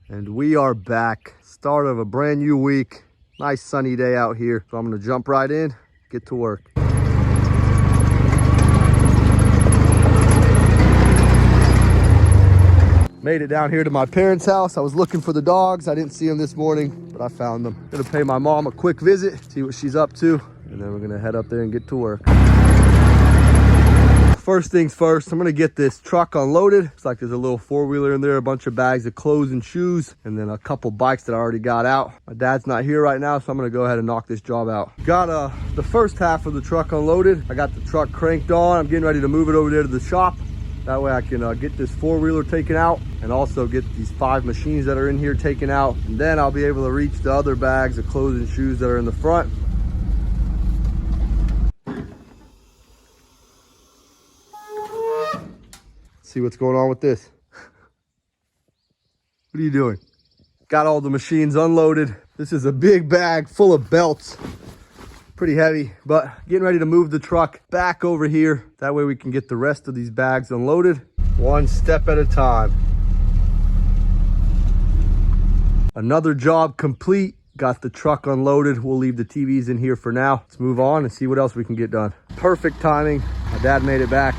And we are back. Start of a brand new week. Nice sunny day out here. So I'm gonna jump right in, get to work. Made it down here to my parents' house. I was looking for the dogs. I didn't see them this morning, but I found them. Gonna pay my mom a quick visit, see what she's up to, and then we're gonna head up there and get to work. First things first, I'm gonna get this truck unloaded. Looks like there's a little four-wheeler in there, a bunch of bags of clothes and shoes, and then a couple bikes that I already got out. My dad's not here right now, so I'm gonna go ahead and knock this job out. Got the first half of the truck unloaded. I got the truck cranked on. I'm getting ready to move it over there to the shop. That way I can get this four-wheeler taken out and also get these 5 machines that are in here taken out. And then I'll be able to reach the other bags of clothes and shoes that are in the front. See what's going on with this. What are you doing? Got all the machines unloaded. This is a big bag full of belts. Pretty heavy, but getting ready to move the truck back over here. That way we can get the rest of these bags unloaded, one step at a time. Another job complete. Got the truck unloaded. We'll leave the TVs in here for now. Let's move on and see what else we can get done. Perfect timing. My dad made it back.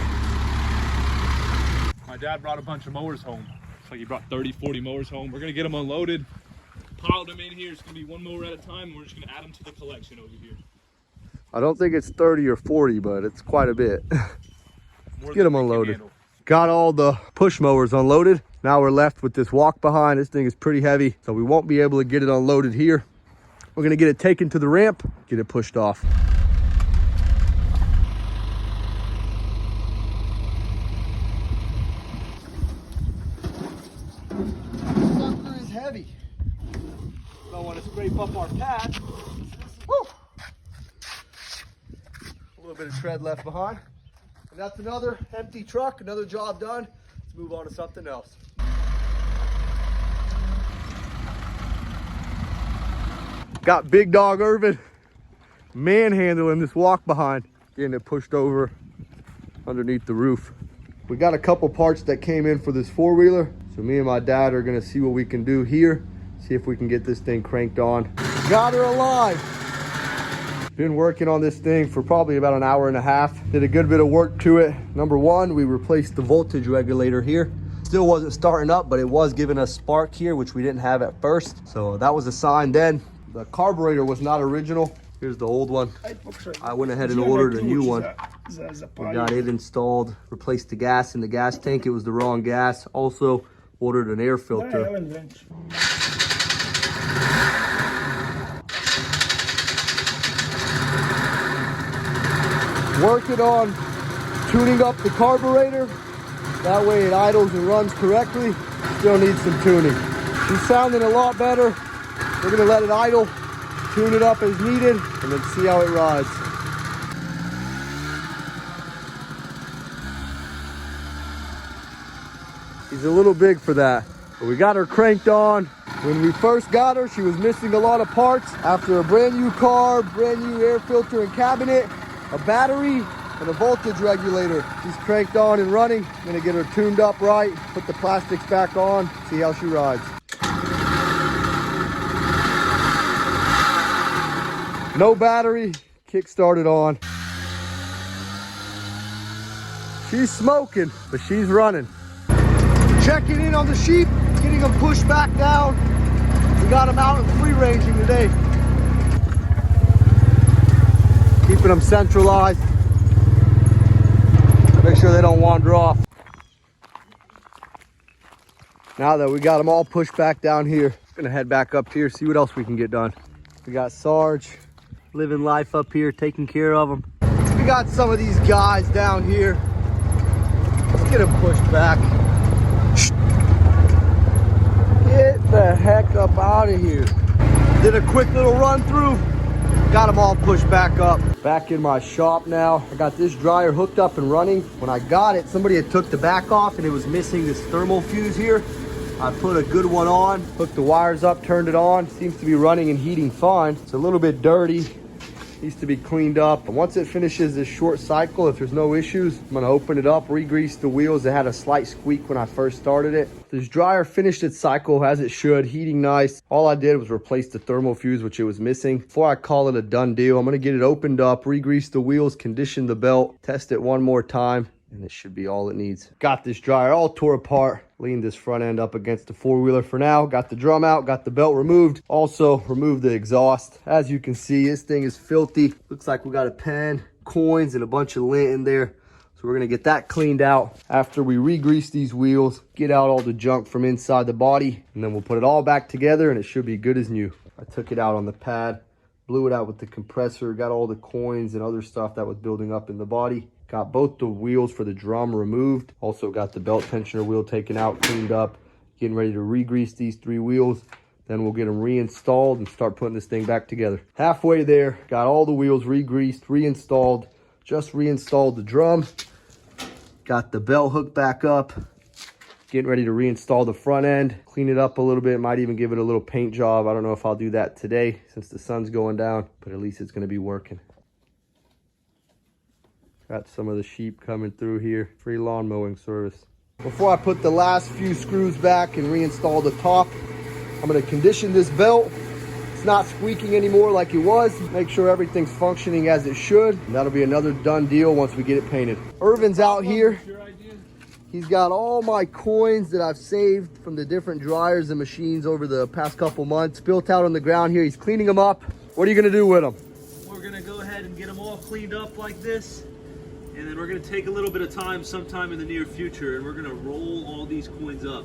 My dad brought a bunch of mowers home. It's like he brought 30, 40 mowers home. We're gonna get them unloaded, pile them in here. It's gonna be one mower at a time. We're just gonna add them to the collection over here. I don't think it's 30 or 40, but it's quite a bit. Let's get them unloaded. Got all the push mowers unloaded. Now we're left with this walk behind. This thing is pretty heavy, so we won't be able to get it unloaded here. We're gonna get it taken to the ramp, get it pushed off. Sucker is heavy. Don't want to scrape up our pad. Woo! A little bit of tread left behind. And that's another empty truck, another job done. Let's move on to something else. Got big dog Erwin manhandling this walk behind, getting it pushed over underneath the roof. We got a couple parts that came in for this four-wheeler. So me and my dad are gonna see what we can do here. See if we can get this thing cranked on. Got her alive. Been working on this thing for probably about an hour and a half. Did a good bit of work to it. Number one, we replaced the voltage regulator here. Still wasn't starting up, but it was giving us spark here, which we didn't have at first. So that was a sign then. The carburetor was not original. Here's the old one. I went ahead and ordered a new one. We got it installed, replaced the gas in the gas tank. It was the wrong gas. Also ordered an air filter. Working on tuning up the carburetor. That way it idles and runs correctly. Still needs some tuning. She's sounding a lot better. We're gonna let it idle, tune it up as needed, and then see how it rides. She's a little big for that, but we got her cranked on. When we first got her, she was missing a lot of parts. After a brand new car, brand new air filter and cabinet, a battery, and a voltage regulator. She's cranked on and running. I'm gonna get her tuned up right, put the plastics back on, see how she rides. No battery, kick started on. She's smoking, but she's running. Checking in on the sheep, getting them pushed back down. We got them out and free ranging today. Keeping them centralized. Make sure they don't wander off. Now that we got them all pushed back down here, gonna head back up here, see what else we can get done. We got Sarge living life up here, taking care of them. We got some of these guys down here. Let's get them pushed back. Get the heck up out of here. Did a quick little run through. Got them all pushed back up. Back in my shop now. I got this dryer hooked up and running. When I got it, somebody had took the back off and it was missing this thermal fuse here. I put a good one on, hooked the wires up, turned it on. Seems to be running and heating fine. It's a little bit dirty. needs to be cleaned up. And once it finishes this short cycle, if there's no issues, I'm gonna open it up, re-grease the wheels. It had a slight squeak when I first started it. This dryer finished its cycle as it should, heating nice. All I did was replace the thermal fuse, which it was missing. Before I call it a done deal, I'm gonna get it opened up, re-grease the wheels, condition the belt, test it one more time, and it should be all it needs. Got this dryer all tore apart. Leaned this front end up against the four-wheeler for now. Got the drum out, got the belt removed. Also removed the exhaust. As you can see, this thing is filthy. Looks like we got a pen, coins, and a bunch of lint in there. So we're gonna get that cleaned out after we re-grease these wheels, get out all the junk from inside the body, and then we'll put it all back together and it should be good as new. I took it out on the pad, blew it out with the compressor, got all the coins and other stuff that was building up in the body. Got both the wheels for the drum removed. Also got the belt tensioner wheel taken out, cleaned up. Getting ready to re-grease these 3 wheels. Then we'll get them reinstalled and start putting this thing back together. Halfway there, got all the wheels re-greased, reinstalled. Just reinstalled the drum. Got the belt hooked back up. Getting ready to reinstall the front end. Clean it up a little bit. Might even give it a little paint job. I don't know if I'll do that today since the sun's going down, but at least it's gonna be working. Got some of the sheep coming through here. Free lawn mowing service. Before I put the last few screws back and reinstall the top, I'm gonna condition this belt. It's not squeaking anymore like it was. Make sure everything's functioning as it should. And that'll be another done deal once we get it painted. Erwin's out here. He's got all my coins that I've saved from the different dryers and machines over the past couple months built out on the ground here. He's cleaning them up. What are you gonna do with them? We're gonna go ahead and get them all cleaned up like this. And then we're gonna take a little bit of time sometime in the near future and we're gonna roll all these coins up.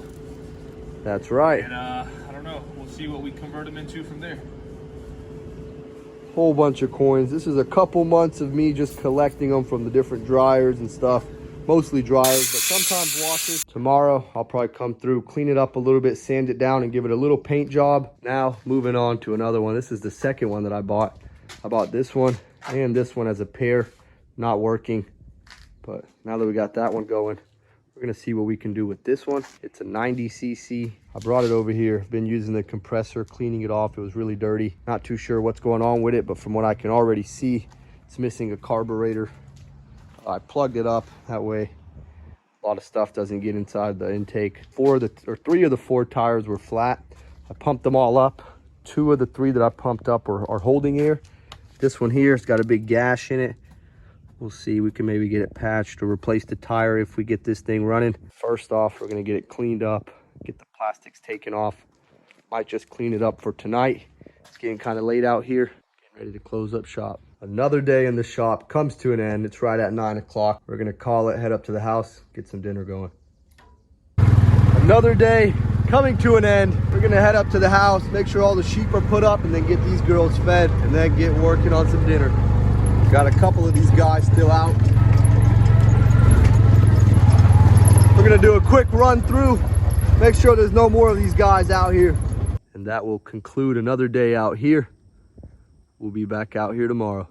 That's right. And I don't know, we'll see what we convert them into from there. Whole bunch of coins. This is a couple months of me just collecting them from the different dryers and stuff. Mostly dryers, but sometimes washers. Tomorrow, I'll probably come through, clean it up a little bit, sand it down, and give it a little paint job. Now, moving on to another one. This is the second one that I bought. I bought this one and this one as a pair. Not working. But now that we got that one going, we're gonna see what we can do with this one. It's a 90cc. I brought it over here. Been using the compressor, cleaning it off. It was really dirty. Not too sure what's going on with it, but from what I can already see, it's missing a carburetor. I plugged it up that way. A lot of stuff doesn't get inside the intake. 3 of the 4 tires were flat. I pumped them all up. 2 of the 3 that I pumped up are holding air. This one here, it's got a big gash in it. We'll see, we can maybe get it patched or replace the tire if we get this thing running. First off, we're gonna get it cleaned up, get the plastics taken off. Might just clean it up for tonight. It's getting kind of late out here. Getting ready to close up shop. Another day in the shop comes to an end. It's right at 9 o'clock. We're gonna call it, head up to the house, get some dinner going. Another day coming to an end. We're gonna head up to the house, make sure all the sheep are put up, and then get these girls fed, and then get working on some dinner. Got a couple of these guys still out. We're gonna do a quick run through, make sure there's no more of these guys out here. And that will conclude another day out here. We'll be back out here tomorrow.